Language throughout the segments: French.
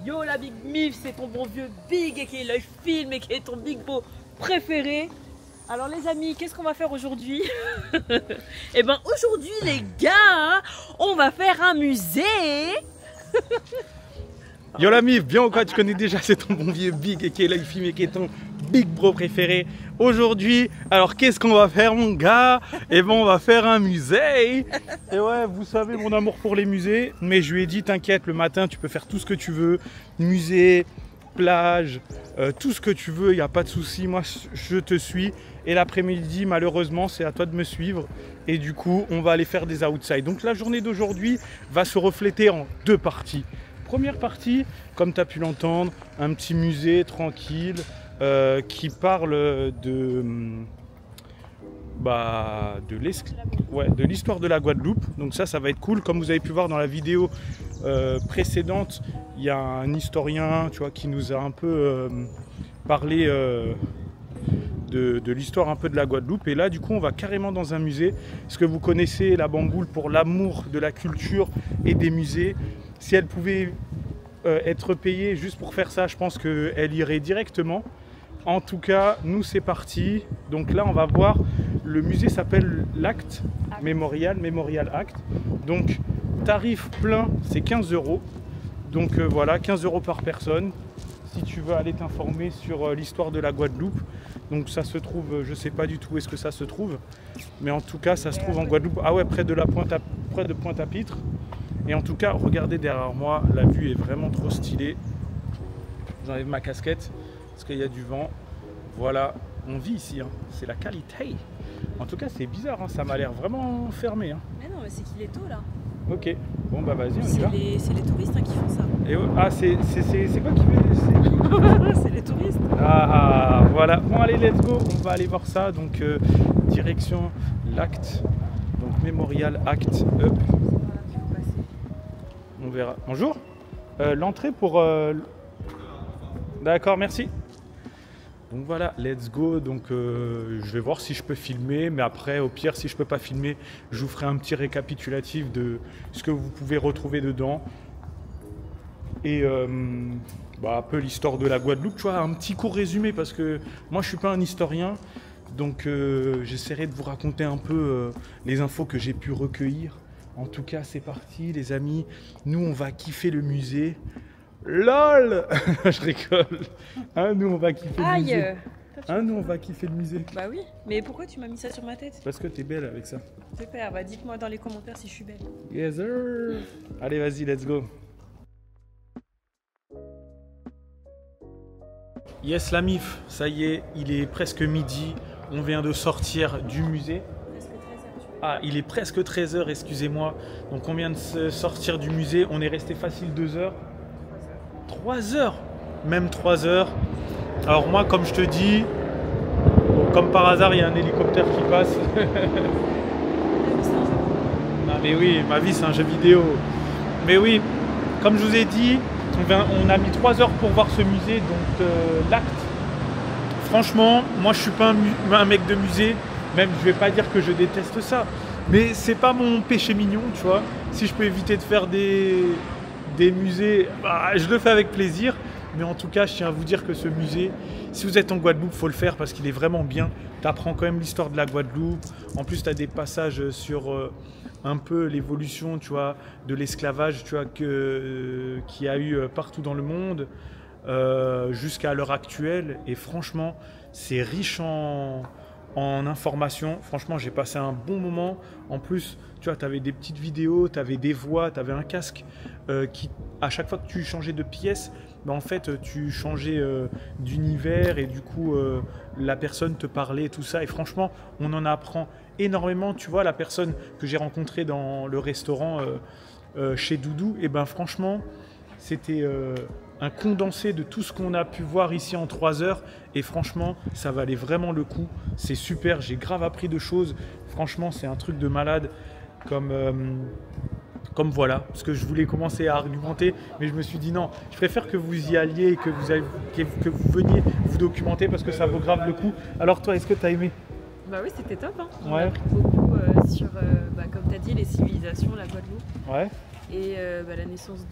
Yo la Big Mif, c'est ton bon vieux Big et qui est le film et qui est ton Big Beau préféré. Alors les amis, qu'est-ce qu'on va faire aujourd'hui? Eh ben aujourd'hui les gars, on va faire un musée. Yo la Mif, bien ou quoi? Tu connais déjà, c'est ton bon vieux Big et qui est le film et qui est ton Big Bro préféré. Aujourd'hui, alors qu'est-ce qu'on va faire mon gars? Eh ben on va faire un musée. Et ouais, vous savez mon amour pour les musées, mais je lui ai dit t'inquiète, le matin tu peux faire tout ce que tu veux, musée, plage, tout ce que tu veux, il n'y a pas de souci, moi je te suis. Et l'après-midi, malheureusement, c'est à toi de me suivre. Et du coup, on va aller faire des outside. Donc la journée d'aujourd'hui va se refléter en deux parties. Première partie, comme tu as pu l'entendre, un petit musée tranquille qui parle de l'histoire de la Guadeloupe. Donc ça va être cool. Comme vous avez pu voir dans la vidéo précédente, il y a un historien, tu vois, qui nous a un peu parlé de l'histoire un peu de la Guadeloupe. Et là, du coup, on va carrément dans un musée. Parce que vous connaissez la Bamboule pour l'amour de la culture et des musées. Si elle pouvait être payée juste pour faire ça, je pense qu'elle irait directement. En tout cas, nous, c'est parti. Donc là, on va voir. Le musée s'appelle l'Act Memorial Act. Donc, tarif plein, c'est 15 €. Donc voilà, 15 € par personne. Si tu veux aller t'informer sur l'histoire de la Guadeloupe. Donc ça se trouve, je ne sais pas du tout où est-ce que ça se trouve. Mais en tout cas, ça se trouve en Guadeloupe. Ah ouais, près de Pointe-à-Pitre. Et en tout cas, regardez derrière moi, la vue est vraiment trop stylée. J'enlève ma casquette parce qu'il y a du vent. Voilà, on vit ici, hein. C'est la qualité. En tout cas, c'est bizarre, hein. Ça m'a l'air vraiment fermé. Hein. Mais non, mais c'est qu'il est tôt là. Ok, bon bah vas-y, on y va. C'est les touristes qui font ça. Et ah, c'est quoi qui fait? C'est les touristes. Ah, voilà. Bon, allez, let's go. On va aller voir ça. Donc, direction l'Act. Donc, Memorial Act Up. On verra. Bonjour. L'entrée pour... D'accord, merci. Donc voilà, let's go. Donc je vais voir si je peux filmer, mais après au pire si je peux pas filmer, je vous ferai un petit récapitulatif de ce que vous pouvez retrouver dedans. Et un peu l'histoire de la Guadeloupe, tu vois, un petit court résumé parce que moi je suis pas un historien, donc j'essaierai de vous raconter un peu les infos que j'ai pu recueillir. En tout cas c'est parti les amis, nous on va kiffer le musée. LOL. Je rigole. Hein, nous on va kiffer le musée. Hein, nous on va kiffer le musée. Bah oui, mais pourquoi tu m'as mis ça sur ma tête? Parce que t'es belle avec ça. Super, bah dites-moi dans les commentaires si je suis belle. Yes sir. Allez vas-y, let's go. Yes la Mif, ça y est, il est presque midi. On vient de sortir du musée. Ah, il est presque 13 h, excusez-moi. Donc on vient de sortir du musée. On est resté facile 2 heures. 3 heures, même 3 heures. Alors moi, comme je te dis, bon, comme par hasard, il y a un hélicoptère qui passe. Non mais oui, ma vie c'est un jeu vidéo. Mais oui, comme je vous ai dit, on a mis 3 heures pour voir ce musée, donc l'Act. Franchement, moi je suis pas un mec de musée, même je vais pas dire que je déteste ça. Mais c'est pas mon péché mignon, tu vois. Si je peux éviter de faire des musées, bah, je le fais avec plaisir. Mais en tout cas, je tiens à vous dire que ce musée, si vous êtes en Guadeloupe, il faut le faire parce qu'il est vraiment bien. Tu apprends quand même l'histoire de la Guadeloupe. En plus, tu as des passages sur un peu l'évolution, tu vois, de l'esclavage, tu vois, qu'il y a eu partout dans le monde jusqu'à l'heure actuelle. Et franchement, c'est riche en informations. Franchement, j'ai passé un bon moment. En plus, tu vois, tu avais des petites vidéos, tu avais des voix, tu avais un casque qui, à chaque fois que tu changeais de pièce, bah, en fait, tu changeais d'univers et du coup, la personne te parlait, tout ça. Et franchement, on en apprend énormément. Tu vois, la personne que j'ai rencontrée dans le restaurant chez Doudou, et ben franchement, c'était un condensé de tout ce qu'on a pu voir ici en 3 heures. Et franchement, ça valait vraiment le coup. C'est super, j'ai grave appris de choses. Franchement, c'est un truc de malade. Comme voilà, parce que je voulais commencer à argumenter, mais je me suis dit non, je préfère que vous y alliez, que vous veniez vous documenter parce que ça vaut grave le coup. Alors toi, est-ce que tu as aimé? Bah oui, c'était top. Hein. On ouais. a appris beaucoup sur, comme tu as dit, les civilisations, la Guadeloupe. Ouais. Et la naissance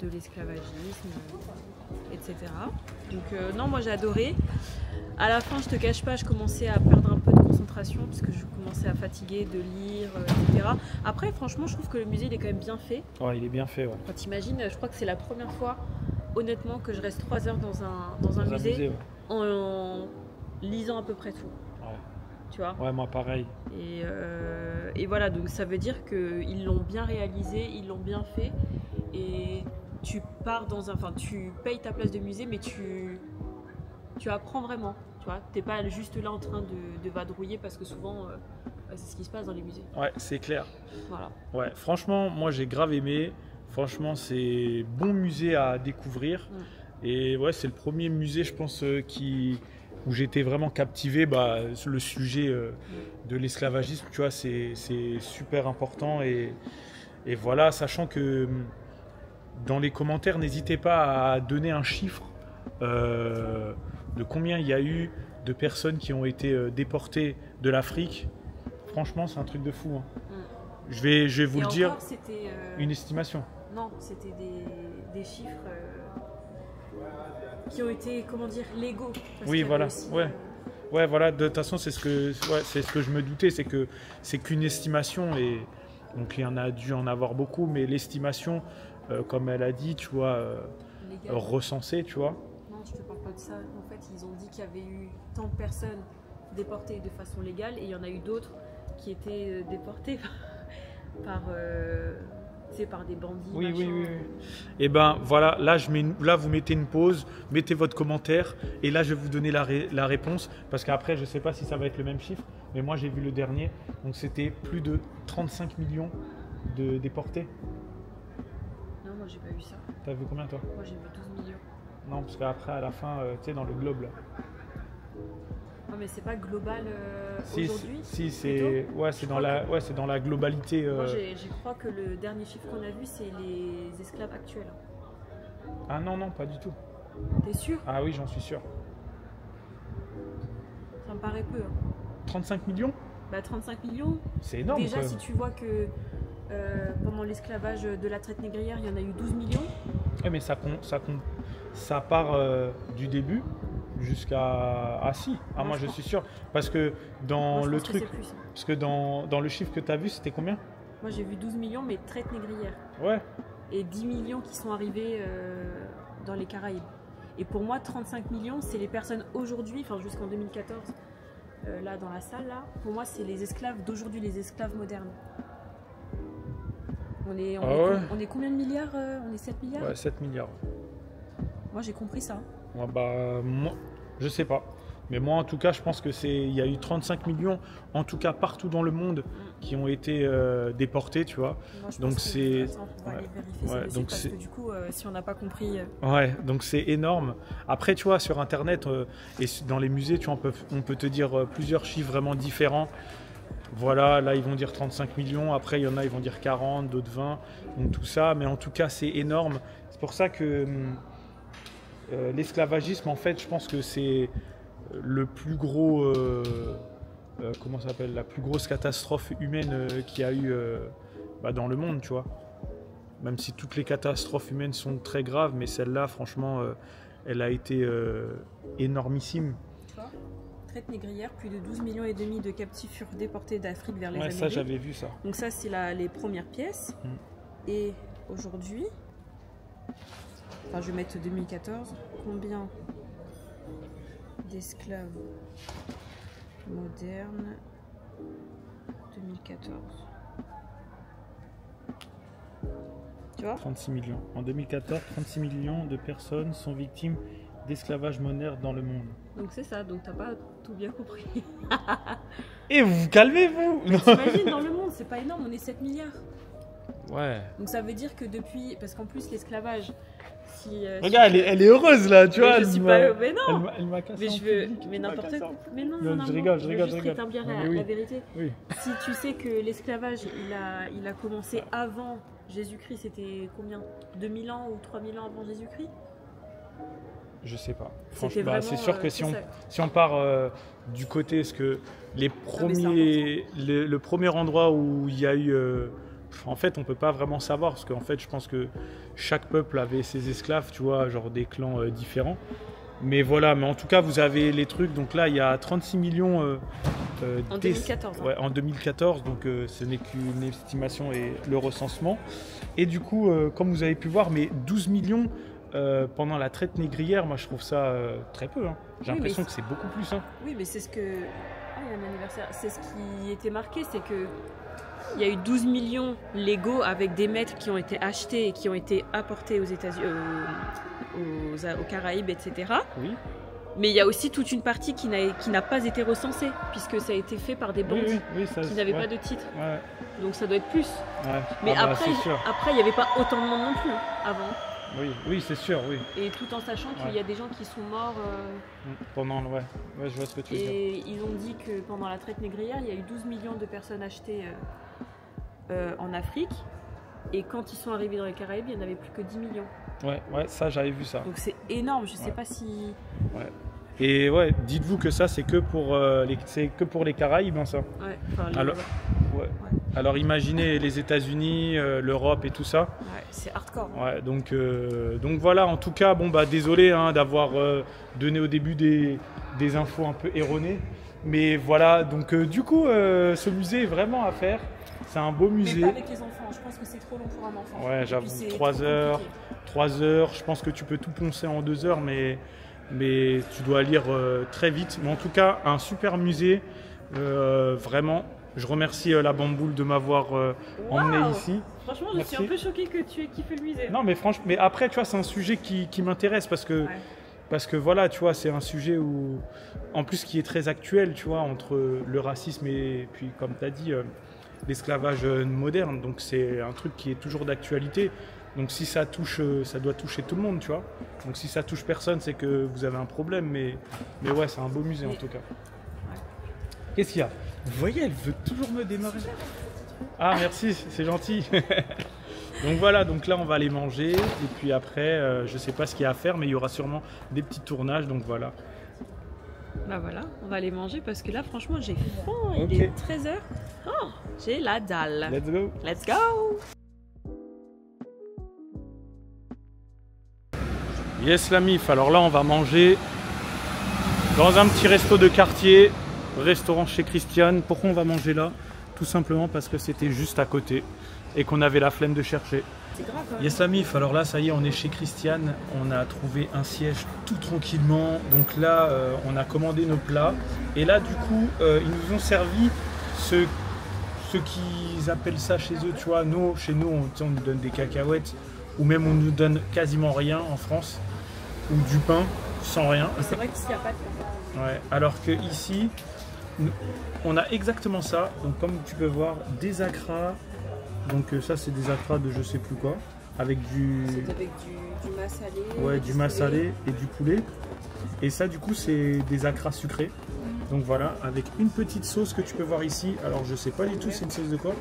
de l'esclavagisme, etc. Donc non, moi j'ai adoré. À la fin, je te cache pas, je commençais à perdre un peu de concentration parce que je commençais à fatiguer de lire, etc. Après, franchement, je trouve que le musée il est quand même bien fait. Ouais, il est bien fait, ouais. Quand t'imagines, je crois que c'est la première fois, honnêtement, que je reste 3 heures dans un musée, ouais. en lisant à peu près tout. Ouais. Tu vois? Ouais, moi pareil. Et voilà, donc ça veut dire qu'ils l'ont bien réalisé, ils l'ont bien fait. Et tu pars enfin, tu payes ta place de musée, mais tu apprends vraiment. Tu vois, t'es pas juste là en train de vadrouiller parce que souvent, c'est ce qui se passe dans les musées. Ouais, c'est clair. Voilà. Ouais, franchement, moi j'ai grave aimé. Franchement, c'est bon musée à découvrir. Et ouais, c'est le premier musée, je pense, où j'étais vraiment captivé. Le sujet de l'esclavagisme, tu vois, c'est super important. Et voilà, sachant que dans les commentaires, n'hésitez pas à donner un chiffre de combien il y a eu de personnes qui ont été déportées de l'Afrique. Franchement, c'est un truc de fou. Hein. Je vais vous le dire, une estimation. Non, c'était des chiffres qui ont été, comment dire, légaux. Oui, voilà. Ouais, voilà. De toute façon, c'est ce que je me doutais, c'est qu'une estimation, et donc il y en a dû en avoir beaucoup, mais l'estimation, comme elle a dit, tu vois, recensée, tu vois. Non, je te parle pas de ça. En fait, ils ont dit qu'il y avait eu tant de personnes déportées de façon légale, et il y en a eu d'autres qui étaient déportées par des bandits. Oui. Et ben voilà, là vous mettez une pause, mettez votre commentaire, et là je vais vous donner la réponse, parce qu'après je sais pas si ça va être le même chiffre, mais moi j'ai vu le dernier, donc c'était plus de 35 millions de déportés. Non, moi j'ai pas vu ça. T'as vu combien toi? Moi j'ai vu 12 millions. Non, parce qu'après à la fin, tu sais, dans le globe là. Non, mais c'est pas global aujourd'hui. Si, c'est dans la globalité. Moi, je crois que le dernier chiffre qu'on a vu, c'est les esclaves actuels. Ah non, pas du tout. T'es sûr? Ah oui, j'en suis sûr. Ça me paraît peu. 35 millions? 35 millions. C'est énorme. Déjà, si tu vois que pendant l'esclavage de la traite négrière, il y en a eu 12 millions. Oui, mais ça part du début jusqu'à... Ah si, moi je suis sûr. Parce que dans le truc... Parce que dans le chiffre que tu as vu, c'était combien? Moi j'ai vu 12 millions, mais traite négrière. Ouais. Et 10 millions qui sont arrivés dans les Caraïbes. Et pour moi, 35 millions, c'est les personnes aujourd'hui, enfin jusqu'en 2014, là dans la salle, là, pour moi c'est les esclaves d'aujourd'hui, les esclaves modernes. On est combien de milliards? On est 7 milliards? Ouais, 7 milliards. Moi j'ai compris ça. Ouais, moi, je sais pas. Mais moi en tout cas, je pense il y a eu 35 millions, en tout cas partout dans le monde, qui ont été déportés, tu vois. Moi, donc c'est... On va aller vérifier ça parce que du coup, si on n'a pas compris... Ouais, donc c'est énorme. Après, tu vois, sur Internet et dans les musées, tu vois, on peut te dire plusieurs chiffres vraiment différents. Voilà, là ils vont dire 35 millions, après il y en a ils vont dire 40, d'autres 20, donc tout ça, mais en tout cas c'est énorme. C'est pour ça que l'esclavagisme, en fait, je pense que c'est le plus gros, comment ça s'appelle, la plus grosse catastrophe humaine qu'il y a eu dans le monde, tu vois. Même si toutes les catastrophes humaines sont très graves, mais celle-là, franchement, elle a été énormissime. Traite négrière, plus de 12 millions et demi de captifs furent déportés d'Afrique vers les Amériques. Ça j'avais vu ça. Donc ça c'est les premières pièces. Et aujourd'hui, enfin je vais mettre 2014, combien d'esclaves modernes 2014? Tu vois? 36 millions. En 2014, 36 millions de personnes sont victimes d'esclavage moderne dans le monde. Donc c'est ça, donc t'as pas tout bien compris. Et vous calmez-vous. T'imagines, dans le monde, c'est pas énorme, on est 7 milliards. Ouais. Donc ça veut dire que depuis, parce qu'en plus l'esclavage, regarde, elle est heureuse là, tu vois. Je suis pas, mais non. Elle m'a cassé. Mais je veux, mais n'importe quoi. Mais non, je rigole. Rétablir la vérité. Oui. Si tu sais que l'esclavage, il a commencé avant Jésus-Christ, c'était combien? 2000 ans ou 3000 ans avant Jésus-Christ? Je sais pas. Franchement, c'est sûr que si on part du côté, est-ce que le premier endroit où il y a eu en fait, on peut pas vraiment savoir, parce qu'en fait, je pense que chaque peuple avait ses esclaves, tu vois, genre des clans différents. Mais voilà, mais en tout cas, vous avez les trucs. Donc là, il y a 36 millions en 2014. Ouais, en 2014, donc ce n'est qu'une estimation et le recensement. Et du coup, comme vous avez pu voir, mais 12 millions pendant la traite négrière, moi je trouve ça très peu. Hein. J'ai l'impression que c'est beaucoup plus. Hein. Oui, mais c'est ce que... Ah, il y a un anniversaire. C'est ce qui était marqué, c'est que il y a eu 12 millions légaux avec des mètres qui ont été achetés et qui ont été apportés aux États-Unis, aux Caraïbes, etc. Oui. Mais il y a aussi toute une partie qui n'a pas été recensée, puisque ça a été fait par des bandits qui n'avaient pas de titre. Ouais. Donc ça doit être plus. Ouais. Mais ah après, il n'y avait pas autant de monde non plus avant. Oui, oui, c'est sûr, oui. Et tout en sachant qu'il y a des gens qui sont morts. Pendant, ouais, je vois ce que tu veux dire. Et ils ont dit que pendant la traite négrière, il y a eu 12 millions de personnes achetées en Afrique. Et quand ils sont arrivés dans les Caraïbes, il n'y en avait plus que 10 millions. Ouais, ça, j'avais vu ça. Donc c'est énorme, je sais pas si... Ouais. Et ouais, dites-vous que ça, c'est que pour les Caraïbes, hein, ça. Ouais, enfin, Alors, alors imaginez les États-Unis, l'Europe et tout ça. Ouais, c'est hardcore. Ouais, donc voilà, en tout cas, bon, bah, désolé hein, d'avoir donné au début des infos un peu erronées. Mais voilà, donc du coup, ce musée est vraiment à faire. C'est un beau musée. Mais pas avec les enfants, je pense que c'est trop long pour un enfant. Ouais, j'avoue, 3 heures. 3 heures, je pense que tu peux tout poncer en 2 heures, mais tu dois lire très vite. Mais en tout cas, un super musée, vraiment. Je remercie la Bamboule de m'avoir emmené ici. Franchement, je suis un peu choquée que tu aies kiffé le musée. Non, mais franchement, mais après, tu vois, c'est un sujet qui m'intéresse parce que voilà, tu vois, c'est un sujet où, en plus, qui est très actuel, tu vois, entre le racisme et puis, comme tu as dit, l'esclavage moderne. Donc, c'est un truc qui est toujours d'actualité. Donc si ça touche, ça doit toucher tout le monde, tu vois. Donc si ça touche personne, c'est que vous avez un problème. Mais ouais, c'est un beau musée en tout cas. Qu'est-ce qu'il y a? Vous voyez, elle veut toujours me démarrer. Ah merci, c'est gentil. Donc voilà, donc là on va aller manger. Et puis après, je sais pas ce qu'il y a à faire, mais il y aura sûrement des petits tournages. Donc voilà. Bah voilà, on va aller manger parce que là franchement j'ai faim. Il est 13h. Oh, j'ai la dalle. Let's go. Let's go. Yes la mif, alors là on va manger dans un petit resto de quartier, restaurant chez Christiane. Pourquoi on va manger là? Tout simplement parce que c'était juste à côté et qu'on avait la flemme de chercher. C'est grave. Hein. Yes la mif, alors là ça y est, on est chez Christiane, on a trouvé un siège tout tranquillement. Donc là on a commandé nos plats et là du coup ils nous ont servi ce qu'ils appellent ça chez eux, tu vois. Chez nous on nous donne des cacahuètes ou même on nous donne quasiment rien en France. Ou du pain sans rien. C'est vrai qu'ici il n'y a pas de pain. Ouais, alors que ici, on a exactement ça. Donc comme tu peux voir, des acras. Donc ça c'est des acras de je sais plus quoi. Avec du... C'est avec du massalé. Ouais, du massalé et du poulet. Et ça du coup c'est des acras sucrés. Donc voilà, avec une petite sauce que tu peux voir ici. Alors je sais pas du tout c'est une sauce de quoi.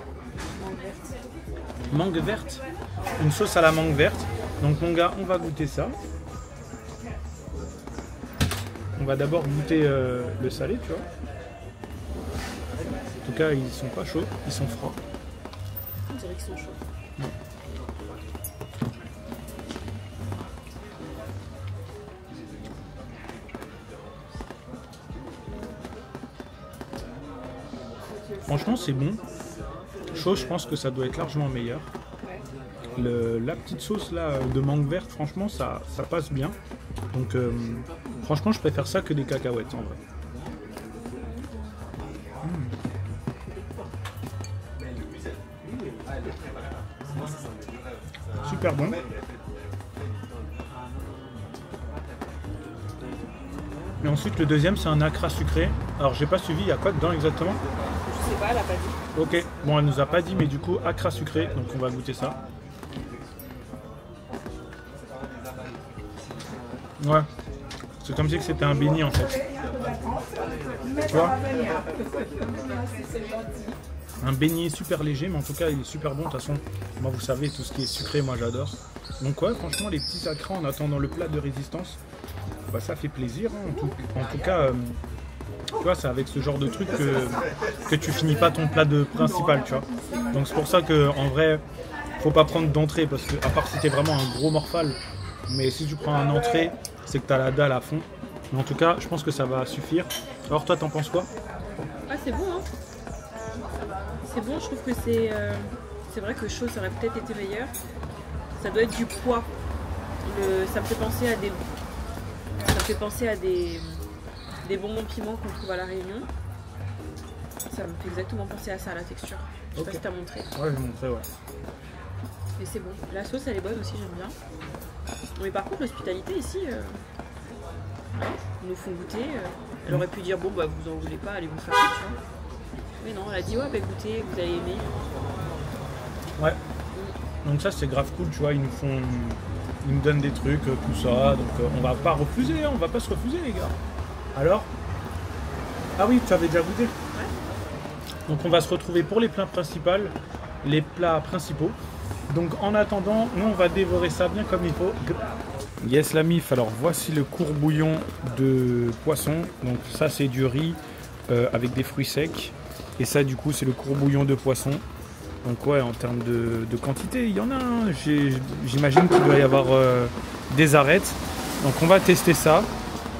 Mangue verte. Une sauce à la mangue verte. Donc mon gars, on va goûter ça. On va d'abord goûter le salé, tu vois. En tout cas, ils sont pas chauds, ils sont froids. On dirait qu'ils sont chauds. Non. Franchement, c'est bon. Chaud, je pense que ça doit être largement meilleur. La petite sauce là de mangue verte, franchement, ça passe bien. Donc, franchement, je préfère ça que des cacahuètes en vrai. Super bon. Et ensuite, le deuxième, c'est un acra sucré. Alors, j'ai pas suivi, il y a quoi dedans exactement? Je sais pas, elle a pas dit. Ok, bon, elle nous a pas dit, mais du coup, acra sucré, donc on va goûter ça. Ouais, c'est comme si c'était un béni en fait. Tu vois? Un beignet super léger, mais en tout cas il est super bon. De toute façon, moi vous savez, tout ce qui est sucré, moi j'adore. Donc ouais, franchement, les petits acras en attendant le plat de résistance, bah, ça fait plaisir. Hein. En tout cas, Tu vois, c'est avec ce genre de truc que tu finis pas ton plat de principal, tu vois. Donc c'est pour ça que en vrai, faut pas prendre d'entrée parce que à part si t'es vraiment un gros morphale, mais si tu prends un entrée, c'est que t'as la dalle à fond. Mais en tout cas, je pense que ça va suffire. Alors toi, t'en penses quoi? Ah, c'est bon, hein. C'est bon, je trouve que c'est vrai que chaud, ça aurait peut-être été meilleur. Ça doit être du poids. Ça me fait penser à des bonbons piments qu'on trouve à La Réunion. Ça me fait exactement penser à ça, la texture. Je sais pas si t'as montré. Ouais, j'ai montré, ouais. Mais c'est bon. La sauce, elle est bonne aussi, j'aime bien. Mais par contre, l'hospitalité ici, ils nous font goûter. Elle aurait pu dire, bon, bah vous en voulez pas, allez vous faire ça, tu vois. Mais non, elle a dit, ouais, bah goûtez, vous allez aimer. Ouais. Donc ça, c'est grave cool, tu vois, ils nous donnent des trucs, tout ça. Donc on va pas refuser, hein, on va pas se refuser, les gars. Alors? Ah oui, tu avais déjà goûté? Ouais. Donc on va se retrouver pour les plats principaux, les plats principaux. Donc en attendant, nous on va dévorer ça bien comme il faut. Yes la mif, alors voici le courbouillon de poisson. Donc ça c'est du riz avec des fruits secs. Et ça du coup c'est le courbouillon de poisson. Donc ouais, en termes de quantité, il y en a un. J'imagine qu'il doit y avoir des arêtes. Donc on va tester ça.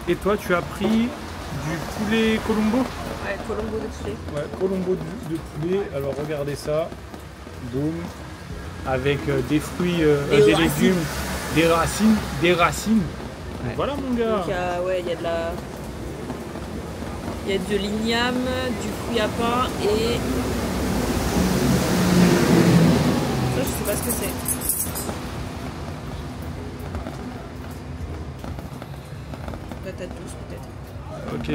Et toi tu as pris du poulet Colombo? Ouais, Colombo de poulet. Ouais, Colombo de poulet. Alors regardez ça. Boum. Avec des fruits, des légumes, des racines. Ouais. Voilà mon gars. Donc il y a de l'igname, du fruit à pain et ça je sais pas ce que c'est. Patate douce peut-être. Ok.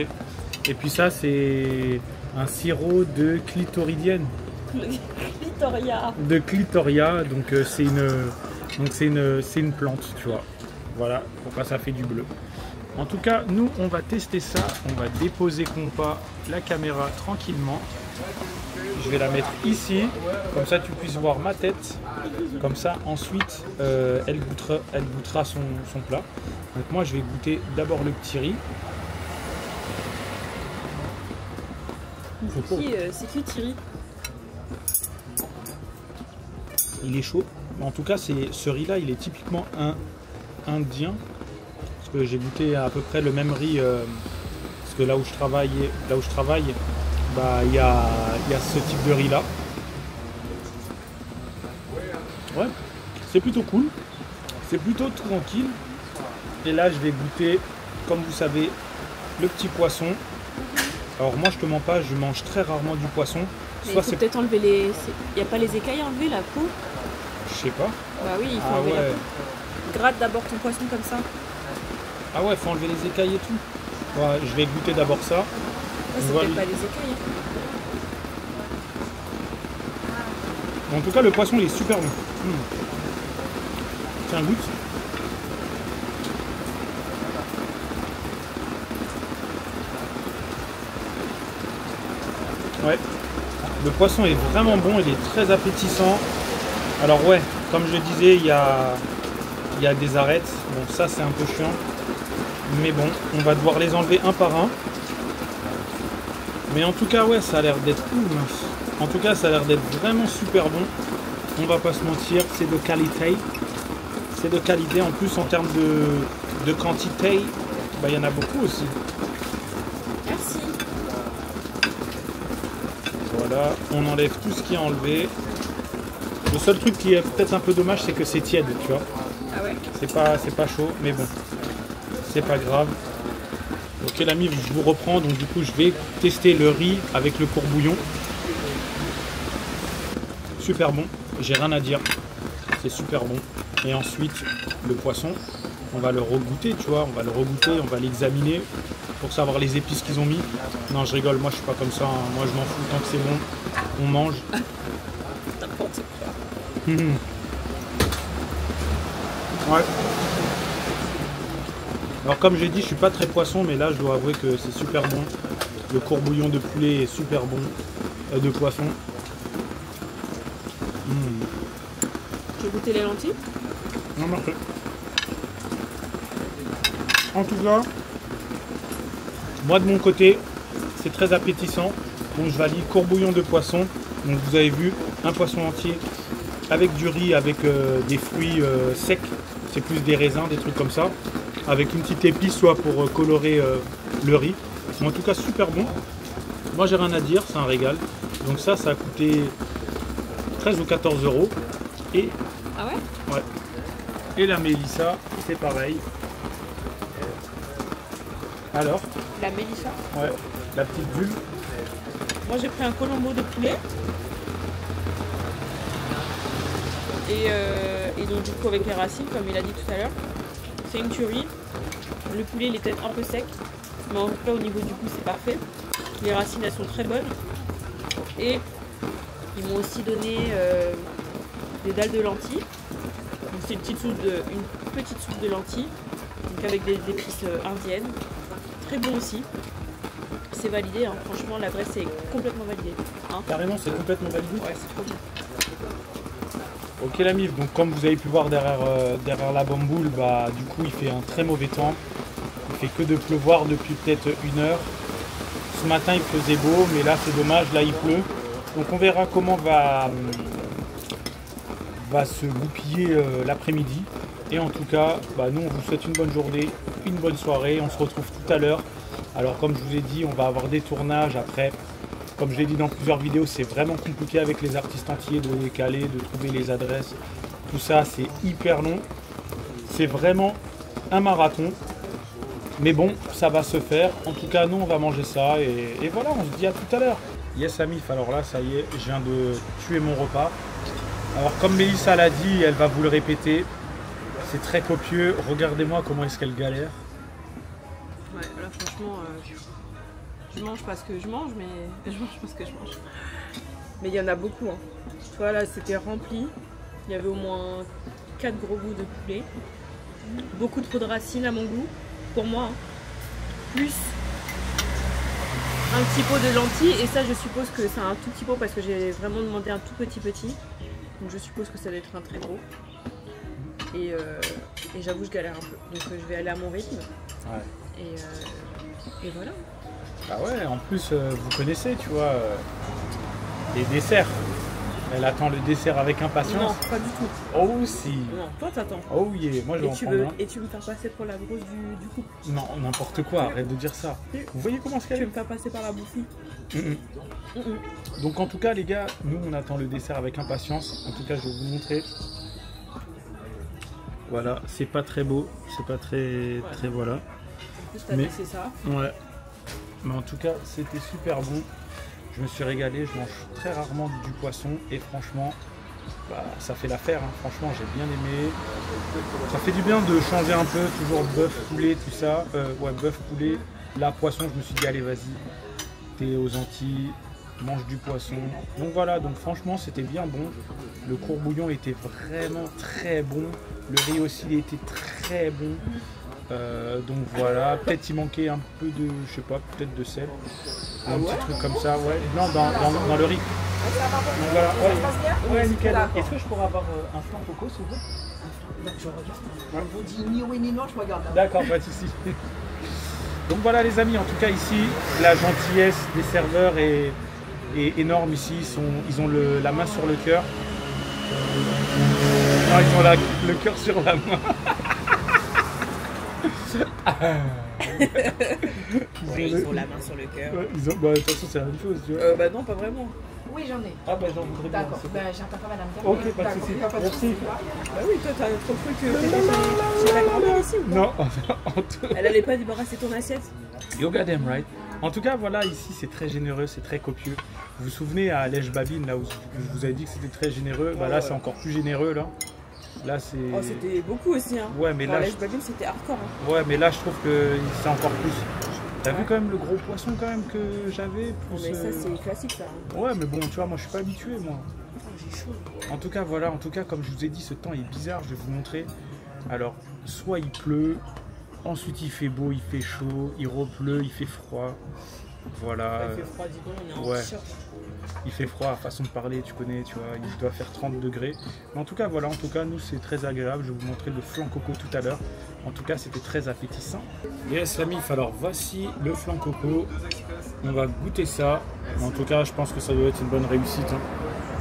Et puis ça c'est un sirop de clitoridienne. De clitoria, donc c'est une plante, tu vois. Voilà, pourquoi ça fait du bleu. En tout cas, nous on va tester ça, on va déposer compas la caméra tranquillement. Je vais la mettre ici, comme ça tu puisses voir ma tête. Comme ça ensuite elle goûtera son plat. Donc moi je vais goûter d'abord le petit riz. C'est qui Thierry? Il est chaud. En tout cas, ce riz-là, il est typiquement indien. Parce que j'ai goûté à peu près le même riz. Parce que là où je travaille, bah, il y a ce type de riz-là. Ouais, c'est plutôt cool. C'est plutôt tranquille. Et là, je vais goûter, comme vous savez, le petit poisson. Alors moi, je te mens pas, je mange très rarement du poisson. Mais il faut peut-être enlever les... Il n'y a pas les écailles à enlever, la peau? Je sais pas. Bah oui, il faut enlever la peau. Gratte d'abord ton poisson comme ça. Ah ouais, il faut enlever les écailles et tout. Ouais, je vais goûter d'abord ça. Ouais, c'est peut-être pas les écailles. En tout cas, le poisson, il est super bon. Tiens, goûte. Ouais. Le poisson est vraiment bon, il est très appétissant. Alors ouais, comme je disais, il y a des arêtes. Bon, ça c'est un peu chiant. Mais bon, on va devoir les enlever un par un. Mais en tout cas, ouais, ça a l'air d'être En tout cas, ça a l'air d'être vraiment super bon. On va pas se mentir, c'est de qualité. C'est de qualité. En plus, en termes de quantité, bah, il y en a beaucoup aussi. Merci. Voilà, on enlève tout ce qui est enlevé. Le seul truc qui est peut-être un peu dommage, c'est que c'est tiède, tu vois. Ah ouais. C'est pas chaud, mais bon, c'est pas grave. Ok l'ami, je vous reprends, donc du coup je vais tester le riz avec le courbouillon. Super bon, j'ai rien à dire, c'est super bon. Et ensuite le poisson, on va le regoûter, tu vois, on va l'examiner pour savoir les épices qu'ils ont mis. Non, je rigole, moi je suis pas comme ça, hein. Moi je m'en fous, tant que c'est bon, on mange. N'importe quoi. Ouais. Alors comme j'ai dit, je suis pas très poisson, mais là je dois avouer que c'est super bon. Le courbouillon de poulet est super bon, de poisson. Tu veux goûter les lentilles? Non, merci. En tout cas, moi de mon côté, c'est très appétissant. Donc je valide courbouillon de poisson. Donc vous avez vu, un poisson entier avec du riz, avec des fruits secs. C'est plus des raisins, des trucs comme ça. Avec une petite épice, soit pour colorer le riz. En tout cas, super bon. Moi, j'ai rien à dire, c'est un régal. Donc ça a coûté 13 ou 14 €. Et, Ah ouais? Ouais. Et la mélissa, c'est pareil. Alors? La mélissa? Ouais, la petite bulle. Moi j'ai pris un colombo de poulet. Et donc du coup avec les racines, comme il a dit tout à l'heure, c'est une tuerie. Le poulet il est peut-être un peu sec, mais en tout cas au niveau du goût c'est parfait. Les racines elles sont très bonnes. Et ils m'ont aussi donné des dalles de lentilles. Donc c'est une petite soupe de lentilles, donc avec des épices indiennes. Très bon aussi. C'est validé, hein. Franchement l'adresse est complètement validée. Hein. Carrément, c'est complètement validé. Ouais, c'est trop bien. Ok la mif, donc comme vous avez pu voir derrière la bamboule, bah du coup il fait un très mauvais temps. Il fait que de pleuvoir depuis peut-être 1 heure. Ce matin il faisait beau, mais là c'est dommage, là il pleut. Donc on verra comment va se goupiller l'après-midi. Et en tout cas, bah, nous on vous souhaite une bonne journée, une bonne soirée. On se retrouve tout à l'heure. Alors comme je vous ai dit, on va avoir des tournages après. Comme je l'ai dit dans plusieurs vidéos, c'est vraiment compliqué avec les artistes entiers de les caler, de trouver les adresses. Tout ça, c'est hyper long. C'est vraiment un marathon. Mais bon, ça va se faire. En tout cas, nous, on va manger ça. Et voilà, on se dit à tout à l'heure. Yes, Amif, alors là, ça y est, je viens de tuer mon repas. Alors, comme Mélissa l'a dit, elle va vous le répéter. C'est très copieux. Regardez-moi comment est-ce qu'elle galère. Ouais, là, franchement, je mange parce que je mange, mais je mange parce que je mange. Mais il y en a beaucoup. Hein. Tu vois, là, c'était rempli. Il y avait au moins 4 gros bouts de poulet. Beaucoup trop de racines à mon goût, pour moi. Hein. Plus un petit pot de lentilles. Et ça, je suppose que c'est un tout petit pot parce que j'ai vraiment demandé un tout petit. Donc je suppose que ça doit être un très gros. Et j'avoue, je galère un peu. Donc je vais aller à mon rythme. Ouais. Et voilà. Ah ouais, en plus, vous connaissez, tu vois, les desserts. Elle attend le dessert avec impatience. Non, pas du tout. Oh si. Non, toi t'attends. Oh yeah, moi je vais en prendre un. Et tu me fais passer pour la grosse du couple. Non, n'importe quoi, arrête de dire ça. Vous voyez comment ce qu'elle Tu est? me fais passer par la bouffe. Donc en tout cas les gars, nous on attend le dessert avec impatience. En tout cas je vais vous montrer. Voilà, c'est pas très beau, c'est pas très voilà. En plus t'as Mais c'est ça. ouais. Mais en tout cas c'était super bon. Je me suis régalé, je mange très rarement du poisson et franchement bah, ça fait l'affaire, hein. Franchement j'ai bien aimé. Ça fait du bien de changer un peu, toujours bœuf, poulet, tout ça. Ouais, bœuf, poulet. Là poisson, je me suis dit allez vas-y, t'es aux Antilles, mange du poisson. Donc voilà, donc franchement c'était bien bon. Le courbouillon était vraiment très bon. Le riz aussi il était très bon. Donc voilà, peut-être il manquait un peu de, je sais pas, peut-être de sel. Un petit truc comme ça, ouais. Non, dans le riz. Donc voilà, ouais, nickel. Est-ce que je pourrais avoir un flan coco s'il vous plaît? Je regarde. Vous dites ni oui ni non, je regarde. D'accord, pas de souci. Donc voilà les amis, en tout cas ici, la gentillesse des serveurs est énorme ici. Ils ont la main sur le cœur. Non, ils ont le cœur sur la main. Ouais, ils ont la main sur le cœur. Ouais, bah, de toute façon c'est la même chose, tu vois. Bah non, pas vraiment. Oui, j'en ai. Ah bah j'en voudrais bien. D'accord. Ben, j'entends pas madame. Ok, pas de souci. Merci. Bah oui, toi t'as trop cru que t'étais chez la grand-mère ici ou pas? Non, Elle allait pas débarrasser ton assiette? you got them right. En tout cas, voilà, ici c'est très généreux, c'est très copieux. Vous vous souvenez à Lèche Babine, là où je vous avais dit que c'était très généreux, bah là c'est encore plus généreux là. Là c'est. Oh, c'était beaucoup aussi, hein. Ouais, mais là. La babine c'était hardcore. Hein. Ouais, mais là je trouve que c'est encore plus. T'as vu quand même le gros poisson quand même que j'avais plus. Mais ça c'est classique ça. Hein. Ouais, mais bon, tu vois, moi je suis pas habitué moi. Oh, j'ai chaud. En tout cas, voilà, comme je vous ai dit, ce temps est bizarre, je vais vous montrer. Alors, soit il pleut, ensuite il fait beau, il fait chaud, il repleut, il fait froid. Voilà. Il fait froid, dis donc, on est en Ouais. t-shirt. Il fait froid, façon de parler, tu connais, tu vois, il doit faire 30 degrés. Mais en tout cas, voilà, nous c'est très agréable. Je vais vous montrer le flan coco tout à l'heure. En tout cas, c'était très appétissant. Yes, la mif, alors voici le flan coco. On va goûter ça. En tout cas, je pense que ça doit être une bonne réussite. Hein.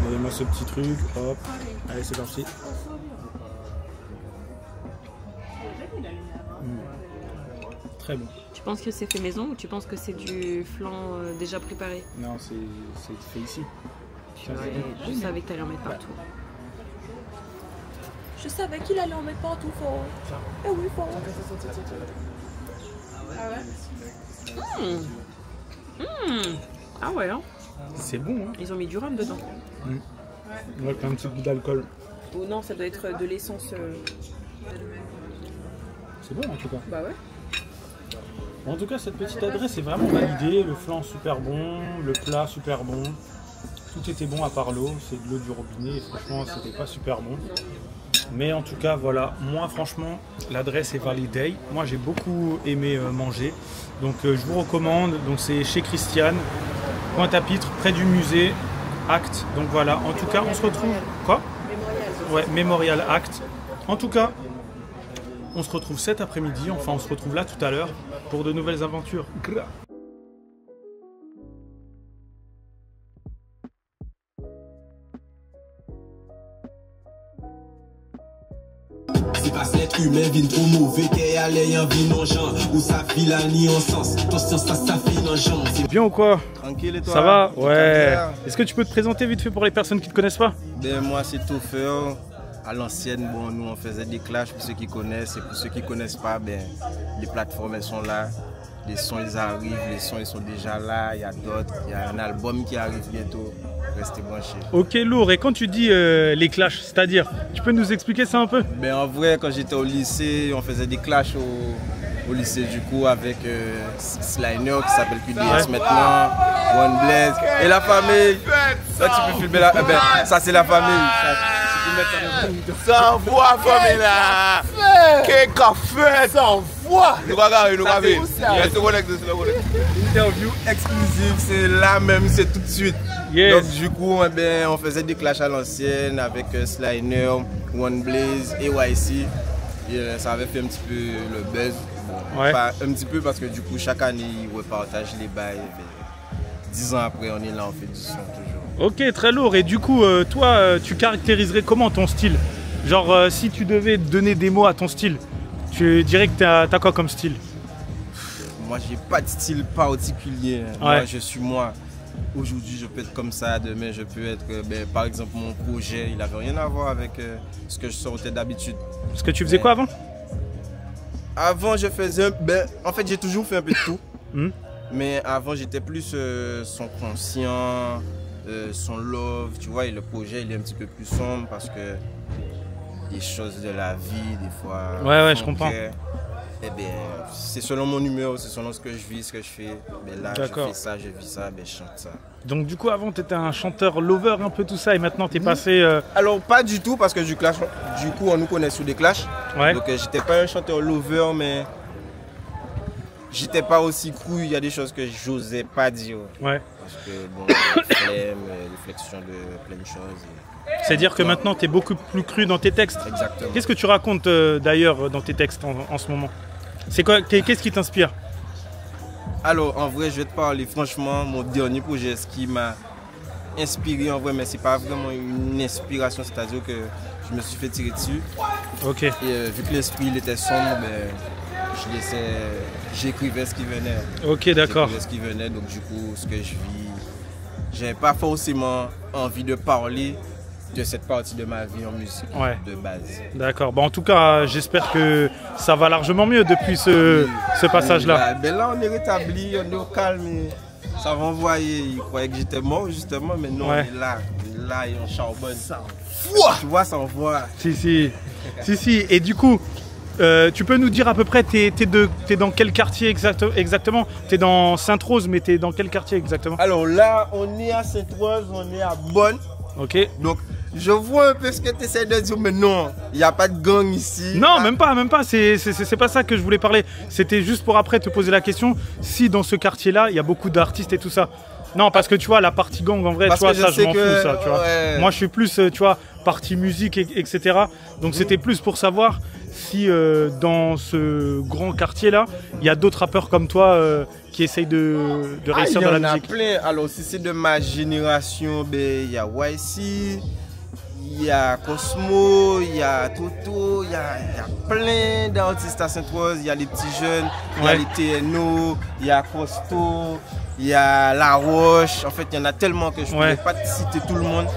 Donnez-moi ce petit truc. Hop. Allez, c'est parti. Très bon. Tu penses que c'est fait maison ou tu penses que c'est du flan déjà préparé? Non, c'est fait ici. Je savais que tu allais en mettre partout. Je savais qu'il allait en mettre partout fort. Eh oui, fort. Ah ouais, hein. C'est bon, hein. Ils ont mis du rhum dedans. Ouais, avec un petit goût d'alcool. Ou non, ça doit être de l'essence. C'est bon en tout cas. Bah ouais. En tout cas, cette petite adresse est vraiment validée. Le flan super bon, le plat super bon. Tout était bon à part l'eau. C'est de l'eau du robinet et franchement, c'était pas super bon. Mais en tout cas, voilà. Moi, franchement, l'adresse est validée. Moi, j'ai beaucoup aimé manger. Donc, je vous recommande. Donc, c'est chez Christiane, Pointe-à-Pitre, près du musée Acte. Donc voilà. En tout cas, on se retrouve. Quoi? Ouais, Mémorial Acte. En tout cas, on se retrouve cet après-midi. Enfin, on se retrouve là tout à l'heure pour de nouvelles aventures. C'est pas l'être humain vin trop mauvais qu'elle allait en vin en gens ou sa fille a ni en sens. Ton sens ça fait en gens. C'est bien ou quoi? Tranquille et toi? Ça va? Ouais. Est-ce que tu peux te présenter vite fait pour les personnes qui ne te connaissent pas? Ben moi c'est Toffer. À l'ancienne, bon, nous on faisait des clashs pour ceux qui connaissent et pour ceux qui ne connaissent pas, ben, les plateformes elles sont là. Les sons ils arrivent, les sons ils sont déjà là, il y a d'autres, il y a un album qui arrive bientôt. Restez branchés. Ok, lourd. Et quand tu dis les clashs, c'est-à-dire, tu peux nous expliquer ça un peu? Ben en vrai, quand j'étais au lycée, on faisait des clashs au lycée du coup avec Sliner qui s'appelle QDS maintenant, One Blaze et la famille. Là tu peux filmer là, ben, ça c'est la famille. Ça envoie famille là. Qu'est-ce qu'on fait? Ça envoie. Nous regardons, nous regardons. Interview exclusive, c'est là même, c'est tout de suite. Yes. Donc du coup, eh ben, on faisait des clashs à l'ancienne avec Sliner, One Blaze et YC. Et, ça avait fait un petit peu le buzz. Bon, Ouais. pas un petit peu parce que du coup, chaque année, ils repartagent les bails. 10 ans après, on est là, on fait du son toujours. Ok, très lourd. Et du coup, toi, tu caractériserais comment ton style? Genre, si tu devais donner des mots à ton style, tu dirais que t'as quoi comme style? Moi, j'ai pas de style particulier. Ouais. Moi, je suis moi. Aujourd'hui, je peux être comme ça. Demain, je peux être... ben, par exemple, mon projet, il n'avait rien à voir avec ce que je sortais d'habitude. Parce que tu faisais quoi avant? Avant, je faisais... Ben, en fait, j'ai toujours fait un peu de tout. Mais avant, j'étais plus son conscient, son love, tu vois. Et le projet, il est un petit peu plus sombre parce que des choses de la vie, des fois... Ouais, je comprends. Eh bien, c'est selon mon humeur, c'est selon ce que je vis, ce que je fais. Ben là, je fais ça, je vis ça, ben, je chante ça. Donc du coup, avant, tu étais un chanteur lover, un peu tout ça, et maintenant, tu es passé... Alors, pas du tout, parce que du coup, on nous connaît sous des clashs. Ouais. Donc, j'étais pas un chanteur lover, mais j'étais pas aussi cool. Il y a des choses que j'osais pas dire. Ouais. Parce que, bon, flemme, réflexion de plein de choses. C'est-à-dire que maintenant, tu es beaucoup plus cru dans tes textes. Exactement. Qu'est-ce que tu racontes d'ailleurs dans tes textes en ce moment? C'est quoi? Qu'est-ce qui t'inspire? Alors, en vrai, je vais te parler. Franchement, mon dernier projet, ce qui m'a inspiré en vrai, mais c'est pas vraiment une inspiration, c'est-à-dire que je me suis fait tirer dessus. Ok. Et vu que l'esprit il était sombre, ben, j'écrivais ce qui venait. Ok, d'accord. J'écrivais ce qui venait, donc du coup, ce que je vis, j'avais pas forcément envie de parler de cette partie de ma vie en musique de base. D'accord. Bon, en tout cas, j'espère que ça va largement mieux depuis ce passage-là. Ben là, on est rétabli, on est au calme. Et ça va envoyer. Ils croyaient que j'étais mort justement, mais non, on est là. On est là et on charbonne. Ça envoie. Tu vois, ça envoie. Si. Et du coup, tu peux nous dire à peu près, t'es dans quel quartier exactement? T'es dans Sainte-Rose, mais t'es dans quel quartier exactement? Alors là, on est à Sainte-Rose, on est à Bonne. Ok. Donc, je vois un peu ce que tu essaies de dire, mais non, il n'y a pas de gang ici. Non, même pas. C'est pas ça que je voulais parler. C'était juste pour après te poser la question si dans ce quartier-là, il y a beaucoup d'artistes et tout ça. Non, parce que tu vois, la partie gang, en vrai, tu vois, ça, je m'en fous, ça, tu vois. Moi, je suis plus, tu vois, partie musique, etc. Donc, c'était plus pour savoir si dans ce grand quartier-là, il y a d'autres rappeurs comme toi qui essayent de réussir dans la musique. Il y en a plein. Alors, si c'est de ma génération, il y a YC, il y a Cosmo, il y a Toto, il y a plein d'artistes à Sainte-Rose. Il y a les petits jeunes, il y a les TNO, il y a Costo, il y a La Roche. En fait, il y en a tellement que je ne pourrais pas citer tout le monde,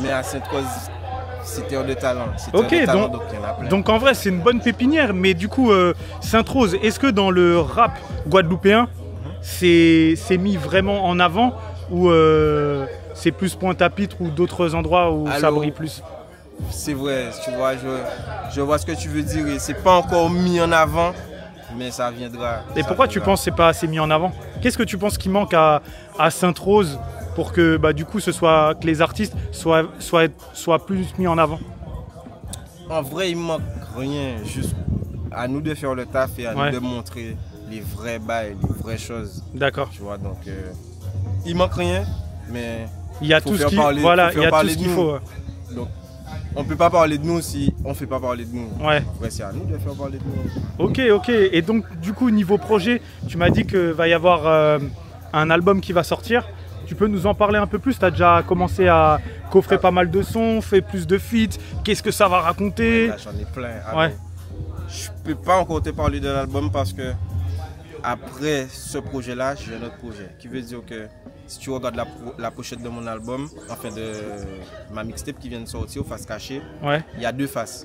mais à Sainte-Rose, c'était de talent. Ok, donc en vrai, c'est une bonne pépinière, mais du coup, Sainte-Rose, est-ce que dans le rap guadeloupéen, c'est mis vraiment en avant ou c'est plus Pointe-à-Pitre ou d'autres endroits où ça brille plus? C'est vrai, tu vois, je vois ce que tu veux dire et c'est pas encore mis en avant, mais ça viendra. Et pourquoi tu penses que c'est pas assez mis en avant? Qu'est-ce que tu penses qui manque à Sainte-Rose pour que du coup que les artistes soient plus mis en avant? En vrai, il manque rien, juste à nous de faire le taf et à nous de montrer les vrais bails, les vraies choses. D'accord. Tu vois, donc il manque rien, mais il y a tout ce qu'il faut. Donc on peut pas parler de nous si on fait pas parler de nous. Ouais. C'est à nous de faire parler de nous. Ok. Et donc du coup niveau projet, tu m'as dit que va y avoir un album qui va sortir. Tu peux nous en parler un peu plus? Tu as déjà commencé à coffrer pas mal de sons, fait plus de feats. Qu'est-ce que ça va raconter? J'en ai plein. Alors, je peux pas encore te parler de l'album parce que après ce projet-là, j'ai un autre projet. Qui veut dire que si tu regardes la pochette de mon album, enfin de ma mixtape qui vient de sortir, Face Cachée, il y a deux faces.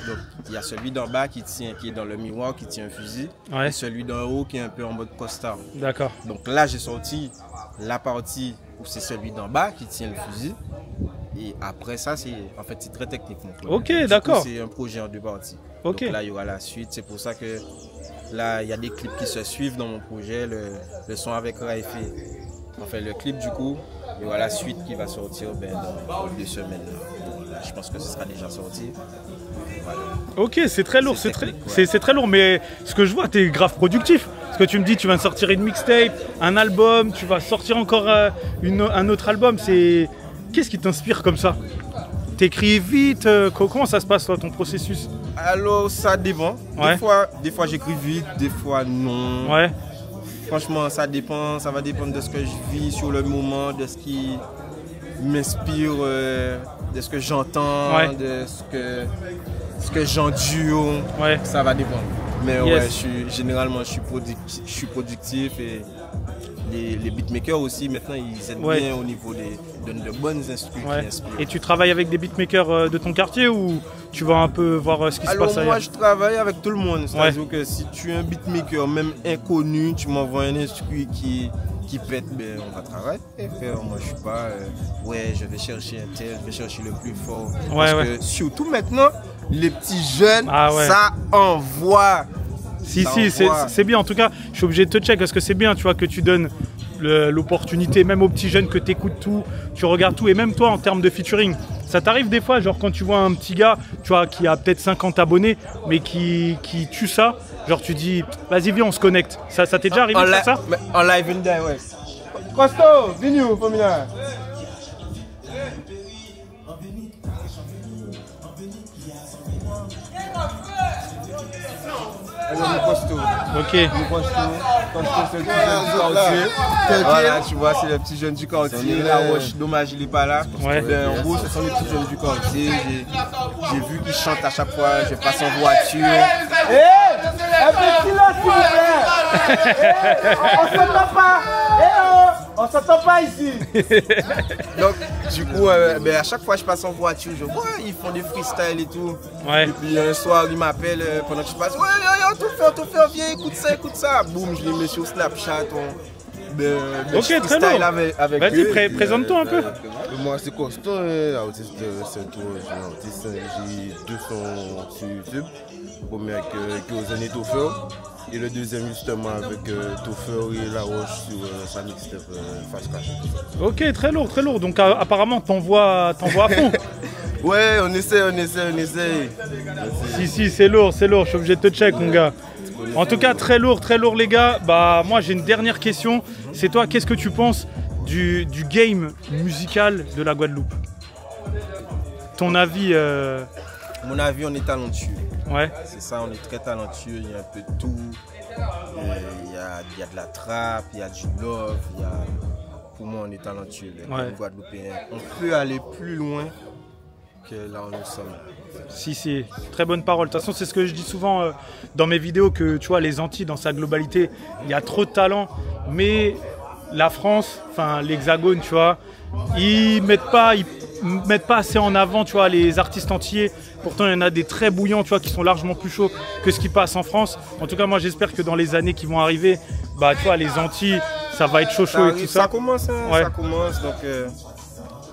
Donc il y a celui d'en bas qui est dans le miroir, qui tient un fusil, et celui d'en haut qui est un peu en mode costard. D'accord. Donc là, j'ai sorti la partie où c'est celui d'en bas qui tient le fusil. Et après ça, c'est très technique. Ok, d'accord. C'est un projet en deux parties. Ok. Donc là, il y aura la suite. C'est pour ça que là, il y a des clips qui se suivent dans mon projet. Le son avec Raifé. Enfin, le clip du coup, il y aura la suite qui va sortir dans 2 semaines. Donc, là, je pense que ce sera déjà sorti. Voilà. Ok, c'est très lourd, c'est très lourd, mais ce que je vois, tu es grave productif. Parce que tu me dis, tu vas sortir une mixtape, un album, tu vas sortir encore un autre album. Qu'est-ce qui t'inspire comme ça? T'écris vite, comment ça se passe toi, ton processus? Alors ça dépend. Des fois j'écris vite, des fois non. Ouais. Franchement, ça dépend, ça va dépendre de ce que je vis sur le moment, de ce qui m'inspire, de ce que j'entends, de ce que j'endure. Ça va dépendre. Mais généralement, je suis productif et les beatmakers aussi, maintenant, ils aident bien au niveau de bonnes instruments. Et tu travailles avec des beatmakers de ton quartier ou tu vas un peu voir ce qui se passe ailleurs? Moi, je travaille avec tout le monde. C'est-à-dire que si tu es un beatmaker, même inconnu, tu m'envoies un instrument qui pète, on va travailler. Moi, je suis pas, je vais chercher un tel, je vais chercher le plus fort. Parce que surtout maintenant, les petits jeunes, ça envoie. Si, c'est bien. En tout cas, je suis obligé de te check parce que c'est bien, tu vois, que tu donnes l'opportunité, même aux petits jeunes, que tu écoutes tout, tu regardes tout. Et même toi, en termes de featuring, ça t'arrive des fois, genre quand tu vois un petit gars, tu vois, qui a peut-être 50 abonnés, mais qui tue ça, genre tu dis, vas-y, viens, on se connecte. Ça t'est déjà arrivé de faire ça? En live and direct. Costo, viens où, familia. Ok. C'est le petit jeune du quartier. Voilà, tu vois, c'est le petit jeune du quartier. La Roche, dommage, il n'est pas là. En gros, ce sont les petits jeunes du quartier. J'ai vu qu'ils chantent à chaque fois. Je passe en voiture. Un petit là, s'il vous plaît. On s'entend pas. On s'entend pas ici. Donc, du coup, à chaque fois que je passe en voiture, je vois, ils font des freestyles et tout. Et puis un soir, ils m'appellent pendant que je passe. Tout fait, viens, écoute ça. Boum, je les mets sur Snapchat. Ok, très bien. Vas-y, présente-toi un peu. Moi, c'est Costo, artiste de Sainte-Rose. J'ai 2 sons sur YouTube. Le premier avec Kyozani Toffer. Et le deuxième justement avec Toffer et La Roche sur sa mixtape Face Cachée. Ok, très lourd. Donc apparemment, t'envoies à fond. Ouais, on essaie. Si, c'est lourd. Je suis obligé de te check, mon gars. En tout cas, très lourd, les gars. Moi, j'ai une dernière question. C'est toi, qu'est-ce que tu penses du game musical de la Guadeloupe? Ton avis Mon avis, on est talentueux. Ouais. C'est ça, on est très talentueux, il y a un peu de tout. Il y a de la trappe, il y a du love, pour moi on est talentueux, les Guadeloupéens. On peut aller plus loin que là où nous sommes. Si, très bonne parole. De toute façon, c'est ce que je dis souvent dans mes vidéos, que tu vois, les Antilles, dans sa globalité, il y a trop de talent, mais la France, enfin l'Hexagone, tu vois, ils mettent pas assez en avant, tu vois, les artistes antillais. Pourtant, il y en a des très bouillants, tu vois, qui sont largement plus chauds que ce qui passe en France. En tout cas, moi, j'espère que dans les années qui vont arriver, bah, tu vois, les Antilles, ça va être chaud et tout ça. Ça commence, hein, ça commence, donc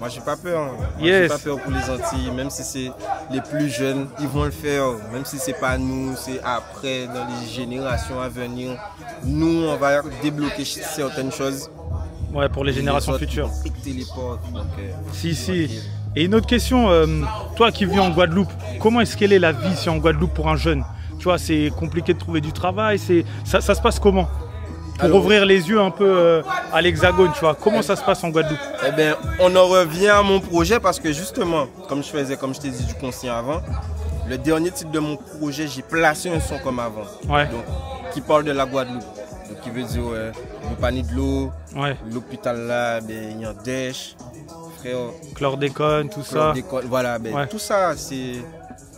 moi, j'ai pas peur. Hein. J'ai pas peur pour les Antilles, même si c'est les plus jeunes, ils vont le faire. Même si c'est pas nous, c'est après, dans les générations à venir. Nous, on va débloquer certaines choses. Ouais, pour les générations futures. Si. Et une autre question, toi qui vis en Guadeloupe, comment est-ce qu'elle est la vie ici en Guadeloupe pour un jeune? Tu vois, c'est compliqué de trouver du travail, ça se passe comment? Pour ouvrir les yeux un peu à l'Hexagone, tu vois, comment ça se passe en Guadeloupe? Eh bien, on en revient à mon projet parce que justement, comme je t'ai dit, du conscient avant, le dernier titre de mon projet, j'ai placé un son comme avant. Ouais. Donc, qui parle de la Guadeloupe. Donc, qui veut dire, le panier de l'eau, l'hôpital là, il y a un dèche. Chlordécone, tout ça. Voilà, tout ça c'est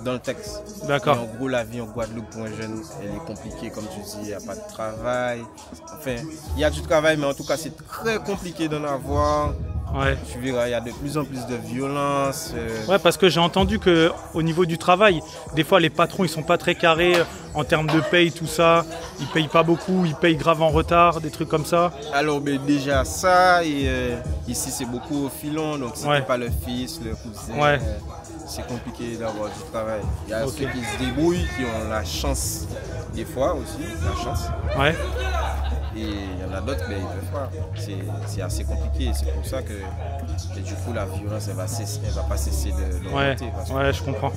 dans le texte. D'accord. En gros, la vie en Guadeloupe pour un jeune, elle est compliquée, comme tu dis, il n'y a pas de travail. Enfin, il y a du travail, mais en tout cas, c'est très compliqué d'en avoir. Ouais. Tu verras, il y a de plus en plus de violence. Ouais, parce que j'ai entendu qu'au niveau du travail, des fois, les patrons, ils sont pas très carrés en termes de paye, tout ça. Ils payent pas beaucoup, ils payent grave en retard, des trucs comme ça. Alors, déjà ça, et ici, c'est beaucoup au filon, donc si t'es pas le fils, le cousin, c'est compliqué d'avoir du travail. Il y a ceux qui se débrouillent, qui ont la chance, des fois aussi, la chance. Ouais. Et il y en a d'autres, mais ils ne peuvent pas. C'est assez compliqué. C'est pour ça que du coup, la violence, elle va pas cesser de l'augmenter. Ouais, je comprends.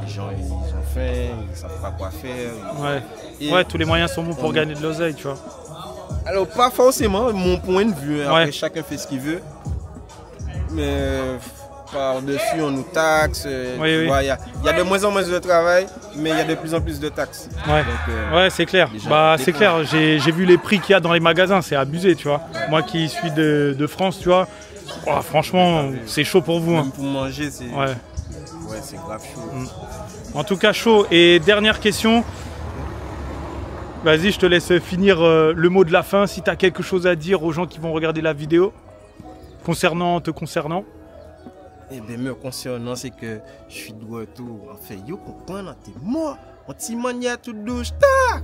Les gens, ils ont faim, ils ne savent pas quoi faire. Ouais, tous les moyens sont bons pour gagner de l'oseille, tu vois. Alors, pas forcément, mon point de vue. Après, chacun fait ce qu'il veut. Mais par-dessus, on nous taxe. Il y a de moins en moins de travail, mais il y a de plus en plus de taxes. Ouais, c'est clair. C'est clair. J'ai vu les prix qu'il y a dans les magasins, c'est abusé, tu vois. Moi qui suis de France, tu vois, franchement, c'est chaud pour vous. Même pour manger, c'est c'est grave chaud. En tout cas, chaud. Et dernière question. Vas-y, je te laisse finir le mot de la fin. Si tu as quelque chose à dire aux gens qui vont regarder la vidéo te concernant. Eh bien, me concernant, c'est que je suis de retour. En fait, yo comprends, t'es mort. On t'y maniait tout douche,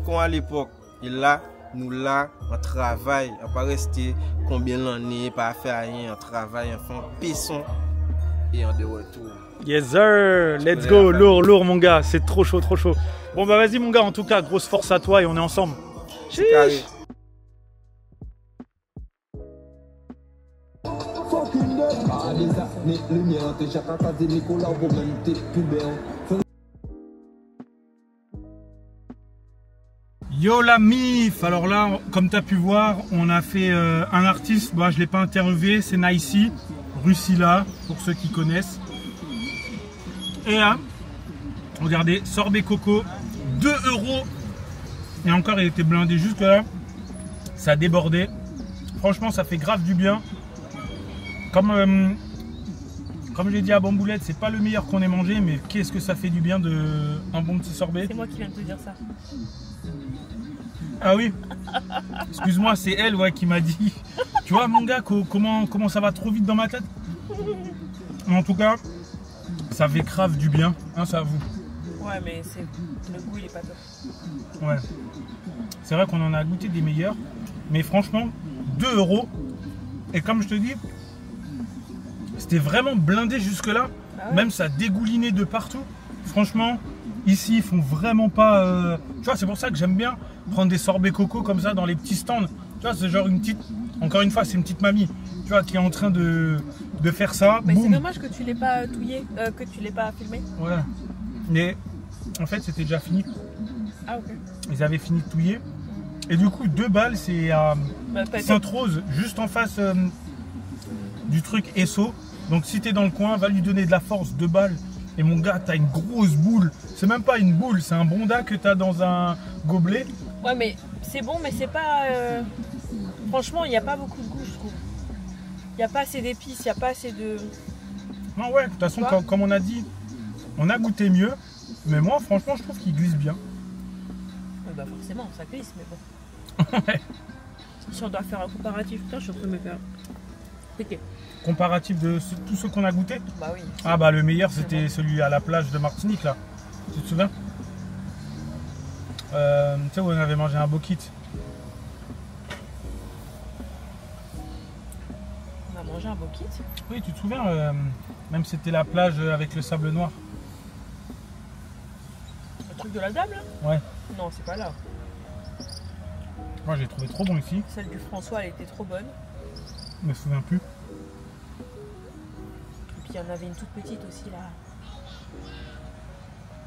comme à l'époque. Et là, nous là, on travaille. On pas rester combien d'années, pas faire rien. On travaille, on fait un pisson. Et on est de retour. Yes sir, let's go, lourd mon gars, c'est trop chaud. Bon bah vas-y mon gars, en tout cas, grosse force à toi et on est ensemble. Carré. Yo la mif. Alors là, comme tu as pu voir, on a fait un artiste, je ne l'ai pas interviewé, c'est Naïsi, Rusilla, pour ceux qui connaissent. Et là, regardez, sorbet coco, 2 €. Et encore, il était blindé jusque là. Ça a débordé. Franchement, ça fait grave du bien. Comme j'ai dit à Bamboulette, c'est pas le meilleur qu'on ait mangé, mais qu'est-ce que ça fait du bien un bon petit sorbet. C'est moi qui viens de te dire ça. Ah oui. Excuse-moi, c'est elle qui m'a dit. Tu vois mon gars, comment ça va trop vite dans ma tête. Mais en tout cas, ça fait grave du bien, hein, ça avoue. Ouais, mais le goût il est pas top. Ouais. C'est vrai qu'on en a goûté des meilleurs, mais franchement, 2 €. Et comme je te dis, c'était vraiment blindé jusque-là. Ah ouais. Même ça dégoulinait de partout. Franchement, ici, ils font vraiment pas... Tu vois, c'est pour ça que j'aime bien prendre des sorbets coco comme ça dans les petits stands. Tu vois, c'est genre une petite... Encore une fois, c'est une petite mamie, tu vois, qui est en train de faire ça. Mais c'est dommage que tu l'aies pas touillé, que tu l'aies pas filmé. Ouais. Mais en fait, c'était déjà fini. Ah ok. Ils avaient fini de touiller. Et du coup, 2 balles, c'est à Sainte-Rose, juste en face du truc Esso. Donc si t'es dans le coin, va lui donner de la force, 2 balles. Et mon gars, t'as une grosse boule. C'est même pas une boule, c'est un bonda que t'as dans un gobelet. Ouais, mais c'est bon, mais c'est pas. Franchement, il n'y a pas beaucoup de goût, je trouve. Il n'y a pas assez d'épices, il n'y a pas assez de. Non, ouais, de toute façon, comme on a dit, on a goûté mieux. Mais moi, franchement, je trouve qu'il glisse bien. Ouais, bah forcément, ça glisse, mais bon. Ouais. Si on doit faire un comparatif, putain, je suis en train de me faire. Ok. Comparatif de tous ceux qu'on a goûté. Bah oui. Ah bah le meilleur c'était celui à la plage de Martinique là. Tu te souviens? Tu sais où on avait mangé un bokit. On a mangé un bokit. Oui, tu te souviens, même c'était la plage avec le sable noir. Le truc de la dame là? Ouais. Non, c'est pas là. Moi j'ai trouvé trop bon ici. Celle du François, elle était trop bonne. Je me souviens plus. Puis il y en avait une toute petite aussi là.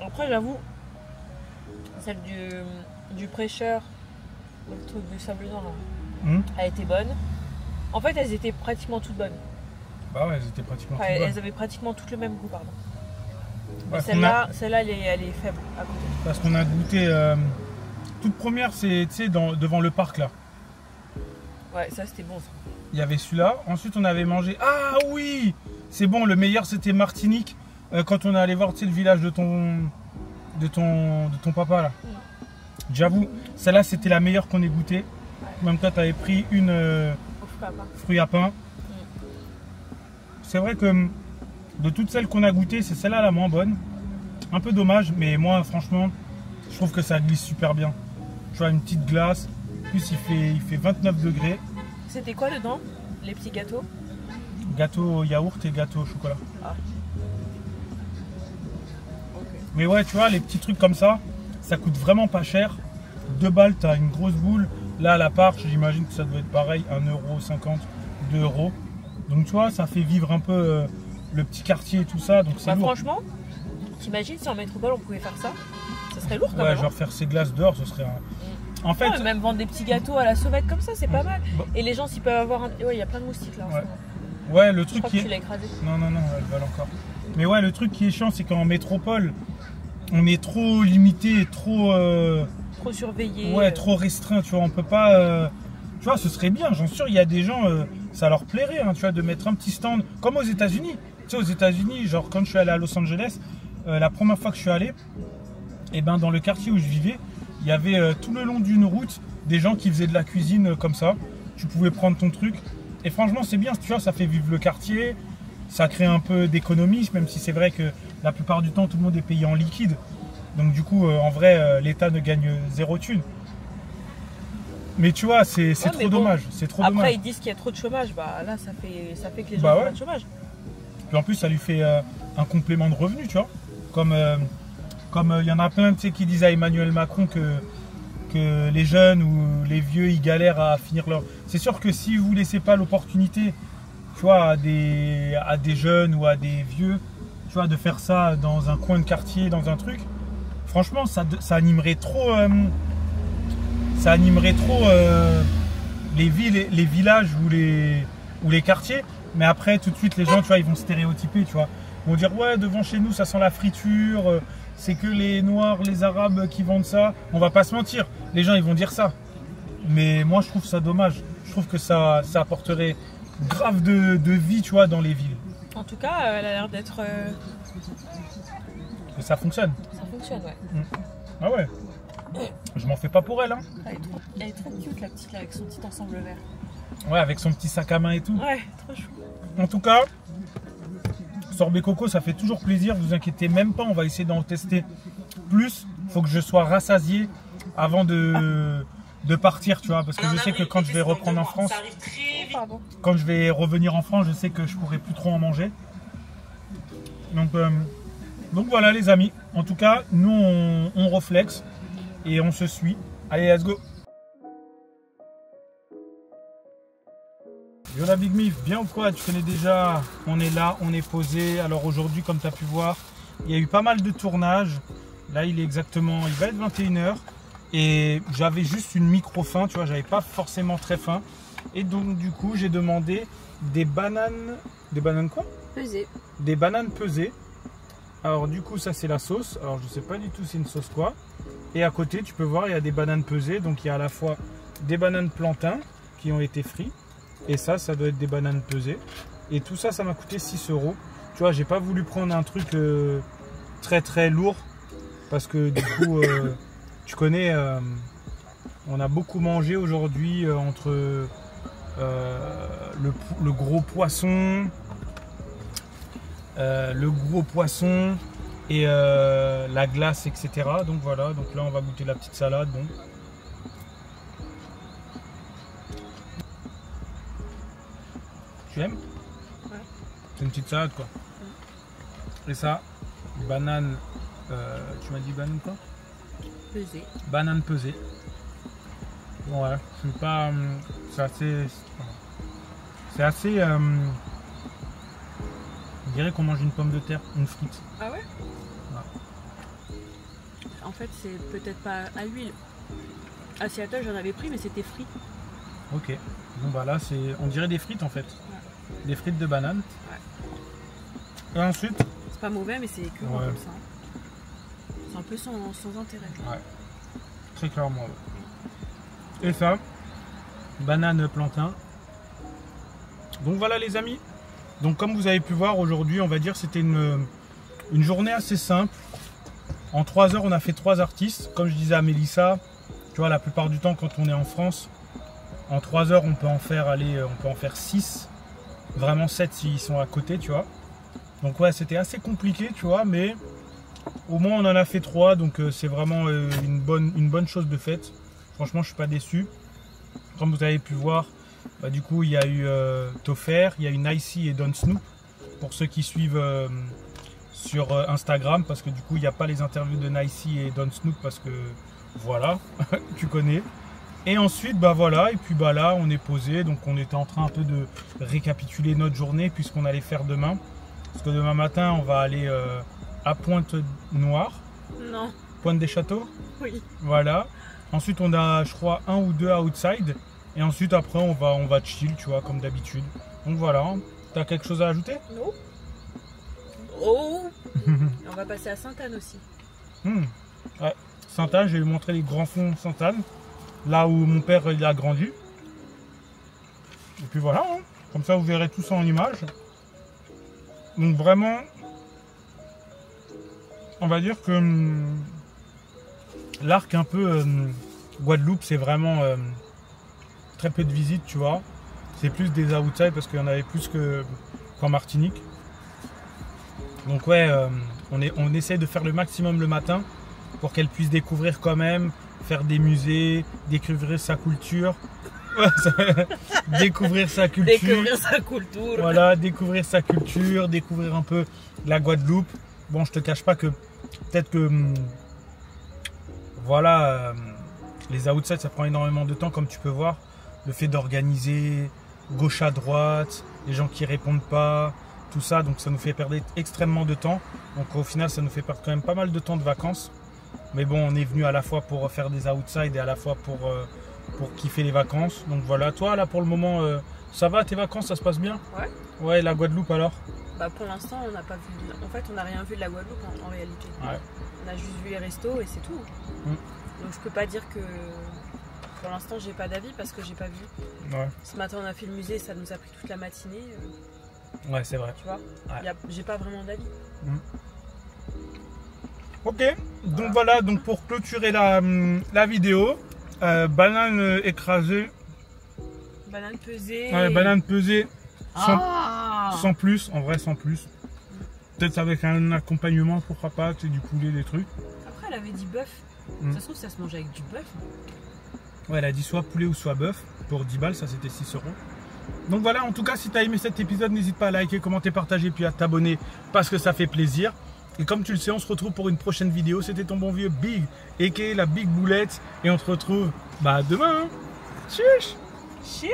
Après j'avoue, celle du prêcheur, le truc du sable noir, elle était bonne. En fait elles étaient pratiquement toutes bonnes. Bah ouais, elles étaient pratiquement Enfin, toutes bonnes. elles avaient pratiquement toutes le même goût, pardon. Mais Ouais, celle-là elle est faible à côté. parce qu'on a goûté. Toute première, c'est devant le parc là. Ouais, ça c'était bon ça. Il y avait celui-là. Ensuite, on avait mangé. Ah oui! C'est bon, le meilleur c'était Martinique. Quand on est allé voir le village de ton papa là. J'avoue, celle-là c'était la meilleure qu'on ait goûtée. Même toi, tu avais pris une fruit à pain. C'est vrai que de toutes celles qu'on a goûtées, c'est celle-là la moins bonne. Un peu dommage, mais moi, franchement, je trouve que ça glisse super bien. Tu vois, une petite glace. En plus, il fait 29 degrés. C'était quoi dedans? Les petits gâteaux? Gâteau au yaourt et gâteau au chocolat. Ah. Ok. Mais ouais, tu vois, les petits trucs comme ça, ça coûte vraiment pas cher. 2 balles, t'as une grosse boule. Là, à la part, j'imagine que ça doit être pareil, 1,50 €, 2 €. Donc, tu vois, ça fait vivre un peu le petit quartier et tout ça. Donc, c'est Bah, lourd. franchement, t'imagines si en métropole on pouvait faire ça? Ça serait lourd quand Ouais, même. genre faire ses glaces dehors, ce serait En fait, Ouais, même vendre des petits gâteaux à la sauvette comme ça, c'est pas mal. Bah. Et les gens, s'ils peuvent avoir un. Ouais, il y a plein de moustiques là en Ouais. ce moment. ouais, le Je truc crois qui que tu est... l'as écrasé. Non, elles veulent encore. Mais ouais, le truc qui est chiant, c'est qu'en métropole, on est trop limité, trop... Trop surveillé. Ouais, trop restreint, tu vois, on peut pas... Tu vois, ce serait bien, j'en suis sûr, il y a des gens, ça leur plairait, hein, tu vois, de mettre un petit stand, comme aux États-Unis. Tu sais, aux États-Unis, genre quand je suis allé à Los Angeles, la première fois que je suis allé, et ben dans le quartier où je vivais, il y avait tout le long d'une route des gens qui faisaient de la cuisine comme ça. Tu pouvais prendre ton truc. Et franchement, c'est bien, tu vois, ça fait vivre le quartier, ça crée un peu d'économie, même si c'est vrai que la plupart du temps, tout le monde est payé en liquide. Donc du coup, en vrai, l'État ne gagne 0 thune. Mais tu vois, c'est Ouais, trop dommage. C'est trop Après, dommage. ils disent qu'il y a trop de chômage. Bah là, ça fait que les gens Bah ont ouais. pas de chômage. Puis en plus, ça lui fait un complément de revenu, tu vois. Comme il y en a plein, tu sais, qui disent à Emmanuel Macron que les jeunes ou les vieux, ils galèrent à finir leur... C'est sûr que si vous ne laissez pas l'opportunité, tu vois, à des jeunes ou à des vieux, tu vois, de faire ça dans un coin de quartier, dans un truc, franchement, ça animerait trop... ça animerait trop les villes, les villages ou les quartiers. Mais après, tout de suite, les gens, tu vois, ils vont stéréotyper, tu vois. Ils vont dire, ouais, devant chez nous, ça sent la friture, c'est que les Noirs, les Arabes qui vendent ça. On va pas se mentir, les gens, ils vont dire ça. Mais moi, je trouve ça dommage. Je trouve que ça apporterait grave de vie, tu vois, dans les villes. En tout cas, elle a l'air d'être. Que ça fonctionne. Ça fonctionne, ouais. Ah ouais. Je m'en fais pas pour elle, hein. Elle est trop cute, la petite, là, avec son petit ensemble vert. Ouais, avec son petit sac à main et tout. Ouais, trop chou. En tout cas, sorbet coco, ça fait toujours plaisir. Vous inquiétez même pas, on va essayer d'en tester plus. Faut que je sois rassasié avant de partir, tu vois. Parce que je sais que quand je vais reprendre en France, quand je vais revenir en France, je sais que je pourrai plus trop en manger. Donc voilà les amis. En tout cas, nous on reflexe et on se suit. Allez, let's go. Yo la Big Mif, bien ou quoi? Tu connais déjà, on est là, on est posé. Alors aujourd'hui, comme tu as pu voir, il y a eu pas mal de tournages. Là, il va être 21 h. Et j'avais juste une micro faim, tu vois, j'avais pas forcément très faim. Et donc du coup, j'ai demandé des bananes... Des bananes quoi? Pesé. Des bananes pesées. Alors du coup ça c'est la sauce. Alors je sais pas du tout c'est une sauce quoi. Et à côté tu peux voir il y a des bananes pesées. Donc il y a à la fois des bananes plantains qui ont été frites. Et ça doit être des bananes pesées. Et tout ça m'a coûté 6 €. Tu vois j'ai pas voulu prendre un truc très très lourd. Parce que du coup tu connais on a beaucoup mangé aujourd'hui entre le gros poisson. Et la glace, etc. Donc voilà, donc là on va goûter la petite salade. Bon. Tu aimes? Ouais. C'est une petite salade quoi. Et ça, banane, tu m'as dit banane quoi? Pesé. Banane pesée. Bon, ouais, c'est pas. C'est assez. On dirait qu'on mange une pomme de terre, une frite. Ah ouais? En fait, c'est peut-être pas à l'huile. À Seattle, j'en avais pris, mais c'était frit. Ok. Bon, bah là, on dirait des frites en fait. Ouais. Des frites de banane. Ouais. Et ensuite. C'est pas mauvais, mais c'est que Ouais. comme ça. C'est un peu sans intérêt. Ouais. Très clairement. Ouais. Et ça, banane plantain. Donc voilà les amis. Donc comme vous avez pu voir aujourd'hui, on va dire c'était une journée assez simple. En 3 heures, on a fait 3 artistes. Comme je disais à Mélissa, tu vois, la plupart du temps quand on est en France, en 3 heures, on peut en faire 6. Vraiment 7 s'ils sont à côté, tu vois. Donc ouais, c'était assez compliqué, tu vois, mais au moins on en a fait 3, donc c'est vraiment une bonne chose de faite. Franchement, je suis pas déçu. Comme vous avez pu voir, bah, du coup, il y a eu Toffer, il y a eu Nicey et Don Snoop, pour ceux qui suivent sur Instagram, parce que du coup, il n'y a pas les interviews de Nicey et Don Snoop, parce que voilà, tu connais. Et ensuite, bah voilà, et puis bah là, on est posé, donc on était en train un peu de récapituler notre journée, puisqu'on allait faire demain. Parce que demain matin, on va aller à Pointe-Noire. Non. Pointe des Châteaux. Oui. Voilà. Ensuite, on a, je crois, 1 ou 2 outside. Et ensuite, après, on va chill, tu vois, comme d'habitude. Donc voilà. T'as quelque chose à ajouter? Non. Oh. Et on va passer à Sainte-Anne aussi. Ouais. Sainte-Anne, je vais vous montrer les grands fonds Sainte-Anne. Là où mon père il a grandi. Et puis voilà. Hein. Comme ça, vous verrez tout ça en image. Donc vraiment, on va dire que l'arc un peu Guadeloupe, c'est vraiment très peu de visites, tu vois. C'est plus des outside parce qu'il y en avait plus qu'en Martinique. Donc ouais, on essaie de faire le maximum le matin pour qu'elle puisse découvrir quand même, faire des musées, découvrir sa culture. Découvrir sa culture. Découvrir sa culture. Voilà, découvrir sa culture, découvrir un peu la Guadeloupe. Bon, je te cache pas que peut-être que voilà, les outside ça prend énormément de temps, comme tu peux voir. Le fait d'organiser gauche à droite, les gens qui répondent pas, tout ça, donc ça nous fait perdre extrêmement de temps. Donc au final, ça nous fait perdre quand même pas mal de temps de vacances. Mais bon, on est venu à la fois pour faire des outside et à la fois pour kiffer les vacances. Donc voilà, toi là pour le moment, ça va, tes vacances, ça se passe bien? Ouais. Ouais, la Guadeloupe alors? Bah pour l'instant, on n'a pas vu. En fait, on n'a rien vu de la Guadeloupe en réalité. Ouais. On a juste vu les restos et c'est tout. Donc je peux pas dire que pour l'instant j'ai pas d'avis parce que j'ai pas vu. Ouais. Ce matin on a fait le musée, ça nous a pris toute la matinée. Ouais, c'est vrai. Tu vois, Ouais. J'ai pas vraiment d'avis. Ok, donc voilà, donc pour clôturer la vidéo, banane écrasée. Banane pesée. Ouais, banane pesée sans plus, en vrai sans plus. Peut-être avec un accompagnement, pourquoi pas, c'est du poulet, des trucs. Après elle avait dit bœuf. Ça se trouve ça se mange avec du bœuf. Ouais, elle a dit soit poulet ou soit bœuf. Pour 10 balles, ça c'était 6 €. Donc voilà, en tout cas, si tu as aimé cet épisode, n'hésite pas à liker, commenter, partager, puis à t'abonner parce que ça fait plaisir. Et comme tu le sais, on se retrouve pour une prochaine vidéo. C'était ton bon vieux Big, aka la Big Boulette. Et on se retrouve demain. Chiche. Chiche.